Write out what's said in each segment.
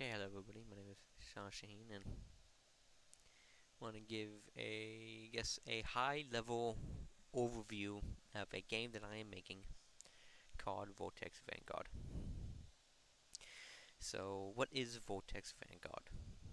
Okay, hello everybody. My name is Shaheen, and want to give a high-level overview of a game that I am making called Vortex Vanguard. So, what is Vortex Vanguard?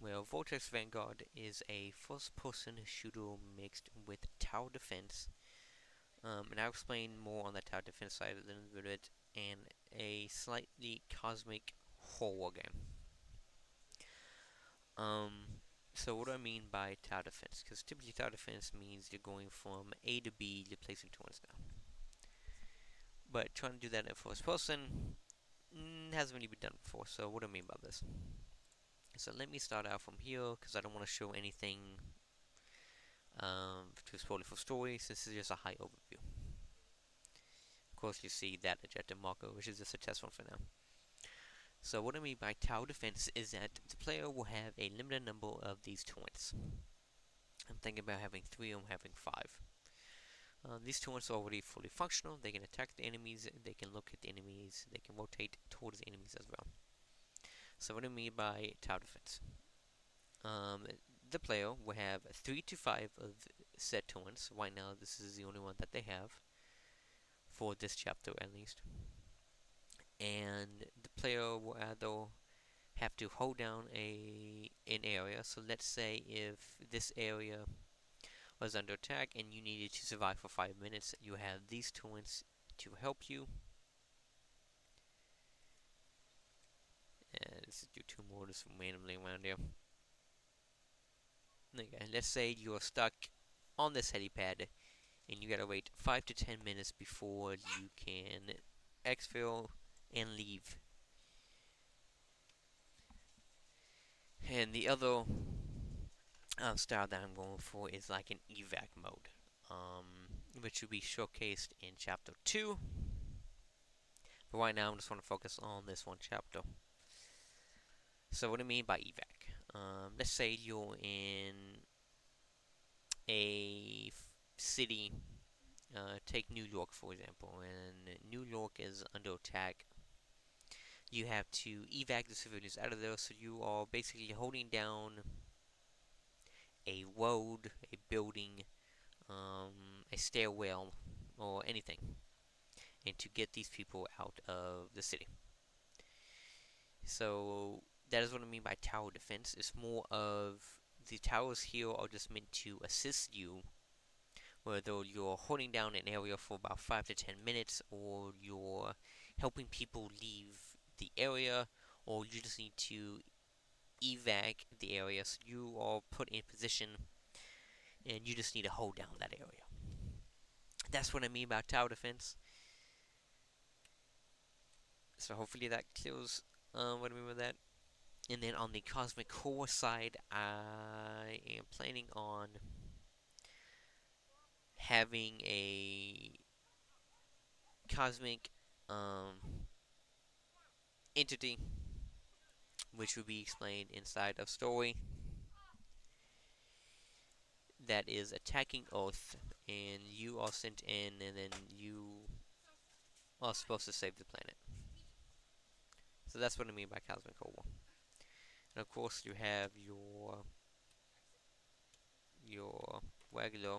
Well, Vortex Vanguard is a first-person shooter mixed with tower defense, and I'll explain more on the tower defense side of it, and a slightly cosmic horror game. So what do I mean by tower defense? Because typically tower defense means you're going from A to B, you're placing turrets down. But trying to do that in first person hasn't really been done before. So what do I mean by this? So let me start out from here because I don't want to show anything too spoiler for story, since this is just a high overview. Of course, you see that objective marker, which is just a test one for now. So what I mean by tower defense is that the player will have a limited number of these turrets. I'm thinking about having 3, I'm having 5. These turrets are already fully functional. They can attack the enemies, they can look at the enemies, they can rotate towards the enemies as well. So what do I mean by tower defense? Um, the player will have 3 to 5 of said turrets. Right now, this is the only one that they have for this chapter at least. And the player will either have to hold down an area. So let's say if this area was under attack and you needed to survive for 5 minutes, you have these turrets to help you. Let's do 2 more just randomly around here. Okay, let's say you're stuck on this helipad and you gotta wait 5 to 10 minutes before you can exfil and leave. And the other style that I'm going for is like an evac mode, which will be showcased in chapter 2. But right now, I just want to focus on this one chapter. So, what do I mean by evac? Let's say you're in a city. Take New York, for example, and New York is under attack. You have to evac the civilians out of there, so you are basically holding down a road, a building, a stairwell, or anything, and to get these people out of the city. So that is what I mean by tower defense. It's more of the towers here are just meant to assist you, whether you're holding down an area for about 5 to 10 minutes, or you're helping people leave the area, or you just need to evac the area. So you are put in position and you just need to hold down that area. That's what I mean by tower defense. So hopefully that clears what I mean by that. And then on the cosmic core side, I am planning on having a cosmic um, entity, which will be explained inside of story, that is attacking Earth, and you are sent in, and then you are supposed to save the planet. So that's what I mean by cosmic core. And of course, you have your regular.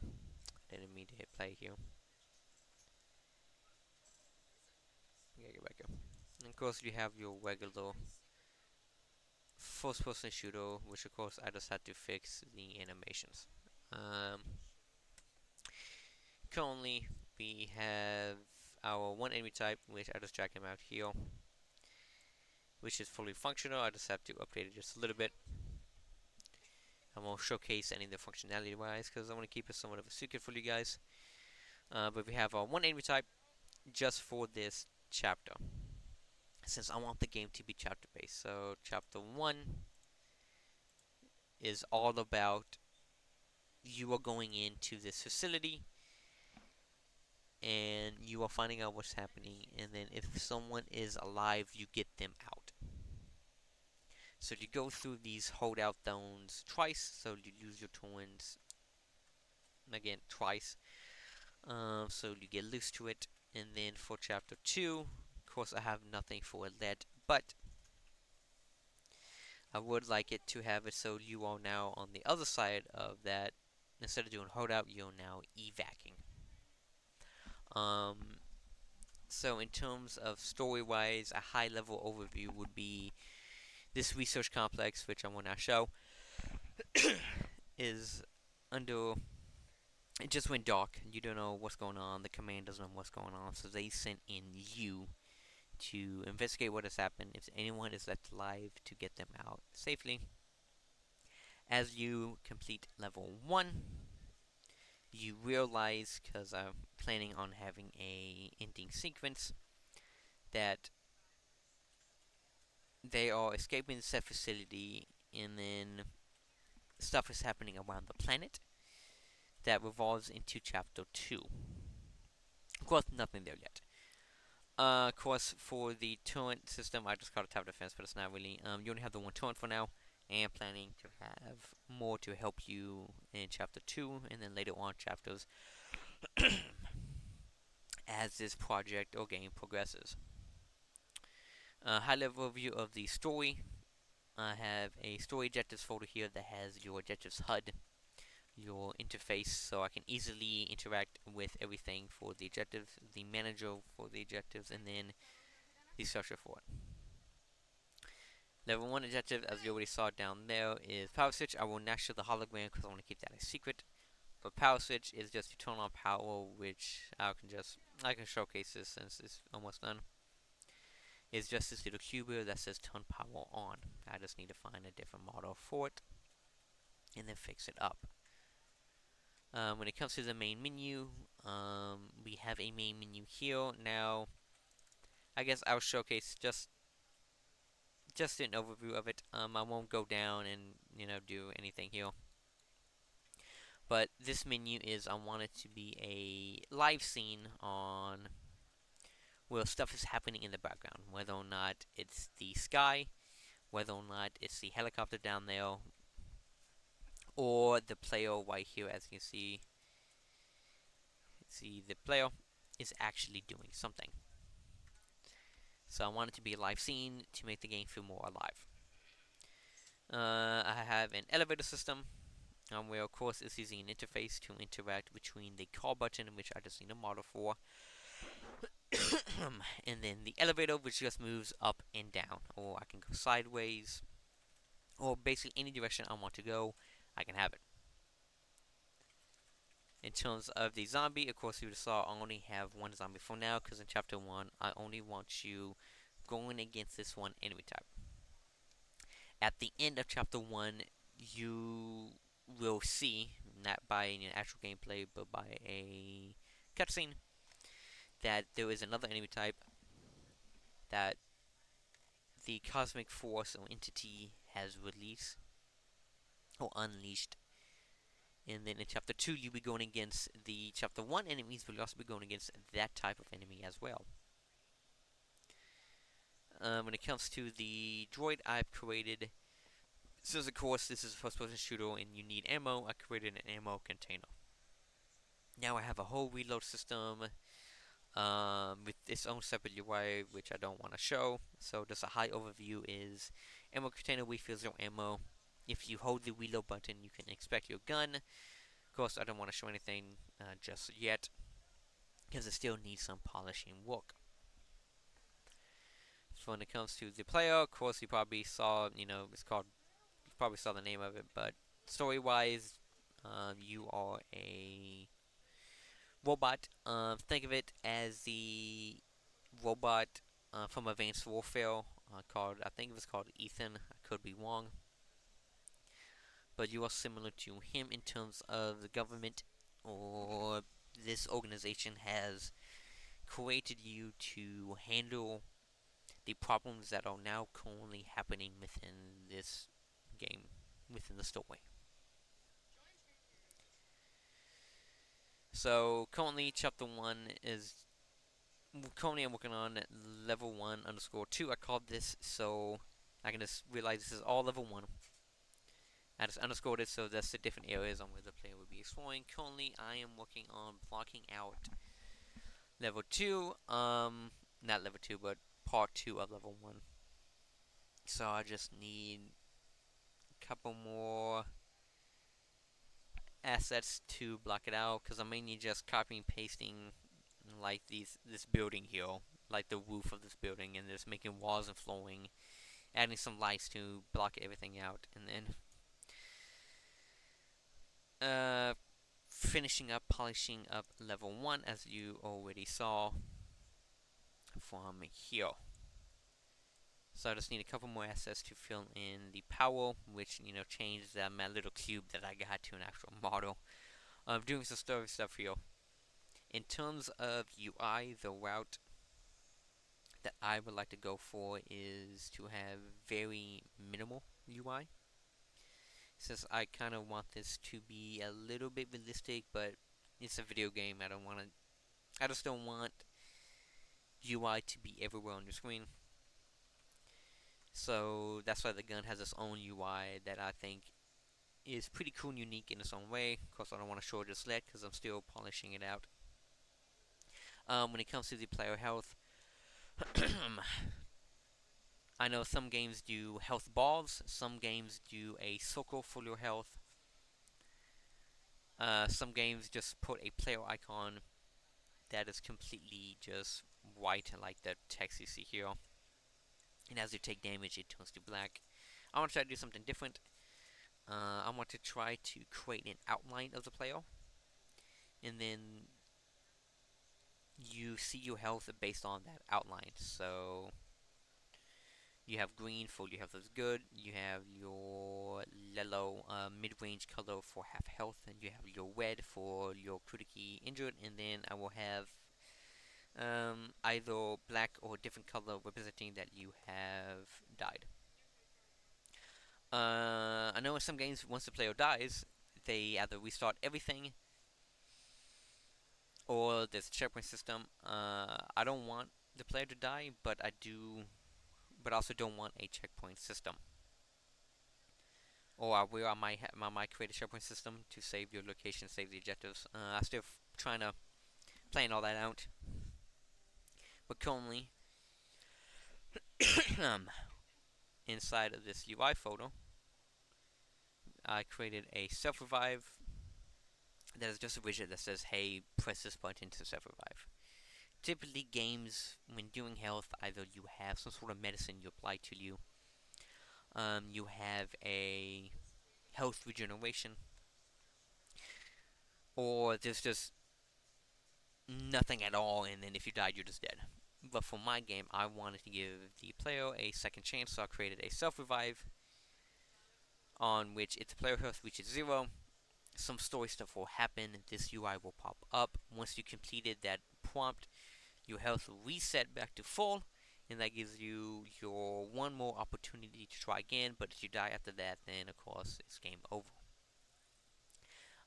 I didn't mean to hit play here. Yeah, get back here. And of course, you have your regular first person shooter, which of course I just had to fix the animations. Um, Currently, we have our one enemy type, which I just drag him out here, which is fully functional. I just have to update it just a little bit. I won't showcase any of the functionality wise because I want to keep it somewhat of a secret for you guys. But we have our one enemy type just for this chapter, since I want the game to be chapter based. So, chapter 1 is all about you are going into this facility and you are finding out what's happening, and then if someone is alive, you get them out. So you go through these holdout zones twice, so you use your twins again twice, so you get loose to it. And then for chapter 2, of course I have nothing for that, but I would like it to have it so you are now on the other side of that. Instead of doing holdout, you're now evacing. Um, so in terms of story-wise, a high-level overview would be this research complex, which I will now show, is under. It just went dark. You don't know what's going on. The command doesn't know what's going on, so they sent in you to investigate what has happened. If anyone is left alive, to get them out safely. As you complete level 1, you realize, because I'm planning on having a ending sequence, that they are escaping the set facility, and then stuff is happening around the planet that revolves into chapter 2. Of course, nothing there yet. Of course, for the turret system, I just called it tower defense, but it's not really. You only have the one turret for now, and planning to have more to help you in chapter 2, and then later on chapters as this project or game progresses. High level view of the story. I have a story objectives folder here that has your objectives HUD, your interface, so I can easily interact with everything for the objectives, the manager for the objectives, and then the structure for it. Level 1 objective, as you already saw down there, is power switch. I will not show the hologram because I want to keep that a secret. But power switch is just to turn on power, which I can showcase this since it's almost done. It's just this little cube here that says turn power on. I just need to find a different model for it and then fix it up. When it comes to the main menu, we have a main menu here. Now, I guess I'll showcase just an overview of it. I won't go down and do anything here. But this menu is, I want it to be a live scene on where stuff is happening in the background, whether or not it's the sky, whether or not it's the helicopter down there, or the player right here. As you can see the player is actually doing something. So I want it to be a live scene to make the game feel more alive. I have an elevator system, where of course it's using an interface to interact between the call button, which I just need a model for, and then the elevator, which just moves up and down, or I can go sideways, or basically any direction I want to go, I can have it. In terms of the zombie, of course, you saw I only have one zombie for now, because in chapter 1, I only want you going against this one enemy type. At the end of chapter 1, you will see, not by an actual gameplay, but by a cutscene, that there is another enemy type that the cosmic force or entity has released or unleashed. And then in chapter 2, you'll be going against the chapter 1 enemies, but you'll also be going against that type of enemy as well. When it comes to the droid I've created, since of course this is a first person shooter and you need ammo, I created an ammo container. Now I have a whole reload system with its own separate UI, which I don't want to show. So just a high overview is ammo container refills your ammo. If you hold the reload button, you can expect your gun. Of course, I don't want to show anything just yet, because it still needs some polishing work. So when it comes to the player, of course, you probably saw, it's called, you probably saw the name of it, but story-wise, you are a robot. Think of it as the robot from Advanced Warfare called, I think it was called Ethan. I could be wrong. But you are similar to him in terms of the government or this organization has created you to handle the problems that are now currently happening within this game, within the story. So currently chapter 1 is, currently I'm working on level 1 underscore 2. I called this so I can just realize this is all level 1. I just underscored it so that's the different areas on where the player will be exploring. Currently I am working on blocking out level 2, not level 2, but part 2 of level 1. So I just need couple more assets to block it out, because I'm mainly just copying and pasting like this building here, like the roof of this building, and just making walls and flooring, adding some lights to block everything out, and then finishing up polishing up level 1 as you already saw from here. So I just need a couple more assets to fill in the power, which, changed my little cube that I got to an actual model. Doing some story stuff here. In terms of UI, the route that I would like to go for is to have very minimal UI. Since I kind of want this to be a little bit realistic, but it's a video game. I just don't want UI to be everywhere on your screen. So that's why the gun has its own UI that I think is pretty cool and unique in its own way. Of course, I don't want to show it just yet because I'm still polishing it out. When it comes to the player health, I know some games do health bars, some games do a circle for your health. Some games just put a player icon that is completely just white, like the text you see here. And as you take damage, it turns to black. I want to try to do something different. I want to try to create an outline of the player, and then you see your health based on that outline. So you have green for your health is good. You have your yellow mid-range color for half health, and you have your red for your critically injured. And then I will have either black or different color representing that you have died. I know in some games, once the player dies, they either restart everything or there's a checkpoint system. I don't want the player to die, but but also don't want a checkpoint system. Or where I might create a checkpoint system to save your location, save the objectives. I'm still trying to plan all that out. But currently, inside of this UI photo, I created a self-revive that is just a widget that says, hey, press this button to self-revive. Typically, games, when doing health, either you have some sort of medicine you apply to you, you have a health regeneration, or there's just nothing at all, and then if you died, you're just dead. But for my game, I wanted to give the player a second chance, so I created a self-revive on which if the player health reaches 0, some story stuff will happen. This UI will pop up. Once you completed that prompt, your health will reset back to full, and that gives you your one more opportunity to try again. But if you die after that, then of course it's game over.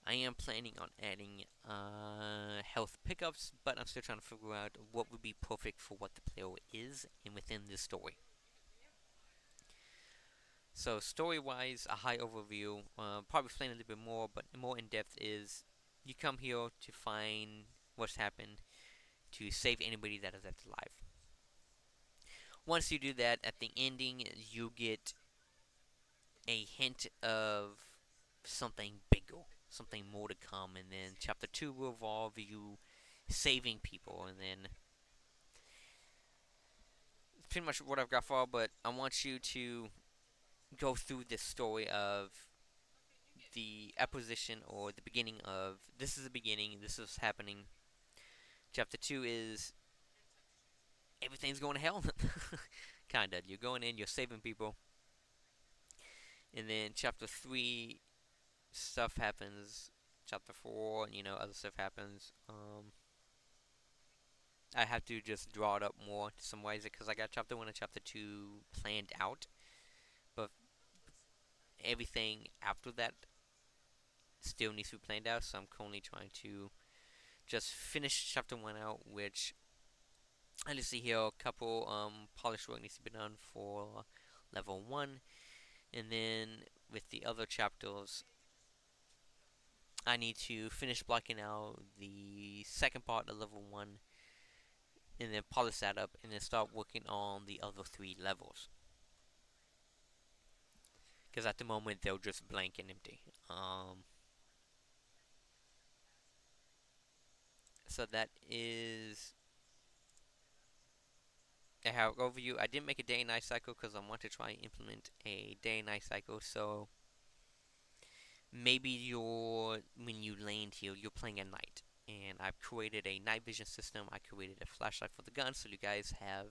I am planning on adding health pickups, but I'm still trying to figure out what would be perfect for what the player is and within this story. So story-wise, a high overview, probably explain a little bit more, but more in-depth is you come here to find what's happened, to save anybody that is left alive. Once you do that, at the ending, you get a hint of something bigger, something more to come, and then chapter 2 will involve you saving people, and then it's pretty much what I've got for, but I want you to go through this story of the acquisition or the beginning of this is the beginning, this is happening. Chapter 2 is everything's going to hell. Kinda. You're going in, you're saving people. And then chapter 3, stuff happens. Chapter 4, other stuff happens. I have to just draw it up more to some ways because I got chapter 1 and chapter 2 planned out. But everything after that still needs to be planned out, so I'm currently trying to just finish chapter 1 out, which I just see here a couple polish work needs to be done for level 1, and then with the other chapters I need to finish blocking out the second part of level 1 and then polish that up and then start working on the other 3 levels. because at the moment they're just blank and empty. So that is a how overview. I didn't make a day and night cycle because I want to try and implement a day and night cycle. So maybe when you land here, you're playing at night. And I've created a night vision system. I created a flashlight for the gun, so you guys have.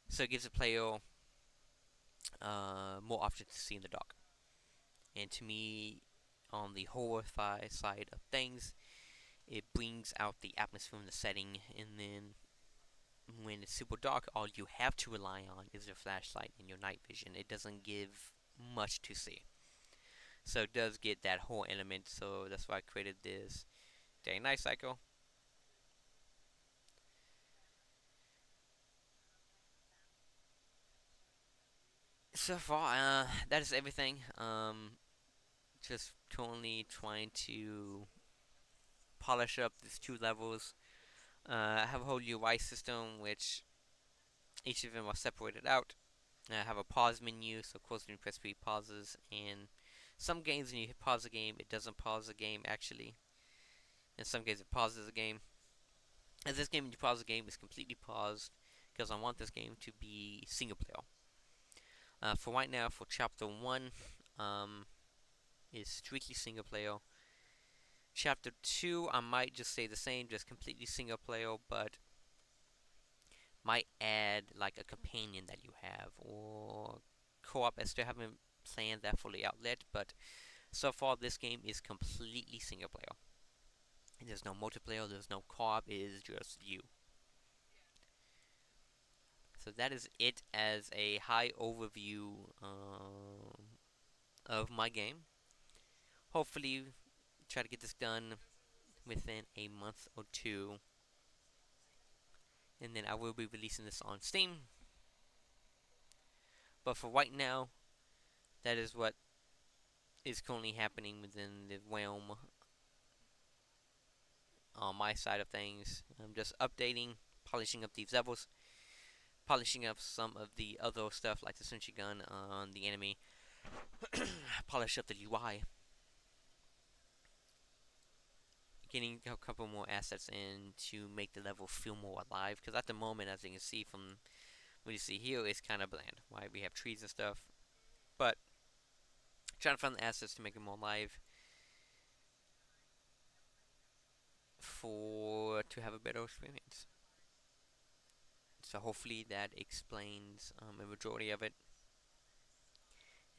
So it gives the player more options to see in the dark. And to me, on the horror side of things, it brings out the atmosphere in the setting. And then when it's super dark, all you have to rely on is your flashlight and your night vision. It doesn't give much to see. So it does get that whole element. So that's why I created this day and night cycle. So far, that is everything. Just currently trying to polish up these two levels. I have a whole UI system which each of them are separated out. I have a pause menu, so of course when you press 3 pauses, and some games when you hit pause the game, it doesn't pause the game actually. In some games it pauses the game. As this game, when you pause the game, is completely paused because I want this game to be single player. For right now, for chapter 1, is strictly single player. Chapter 2, I might just say the same, just completely single player, but might add like a companion that you have or co-op. I still haven't planned that fully out yet, but so far this game is completely single player. There's no multiplayer, there's no co-op, it is just you. So that is it as a high overview of my game. Hopefully, try to get this done within a month or two, and then I will be releasing this on Steam. But for right now, that is what is currently happening within the realm on my side of things. I'm just updating, polishing up these levels, polishing up some of the other stuff like the Senshi gun on the enemy, polish up the UI, getting a couple more assets in to make the level feel more alive. Because at the moment, as you can see from what you see here, it's kind of bland. Right, we have trees and stuff, but trying to find the assets to make it more alive for to have a better experience. So hopefully that explains a majority of it,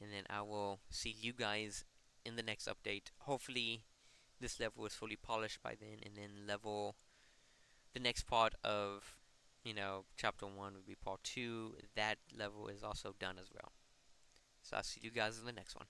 and then I will see you guys in the next update. Hopefully this level is fully polished by then, and then level the next part of chapter 1 would be part 2. That level is also done as well. So I'll see you guys in the next one.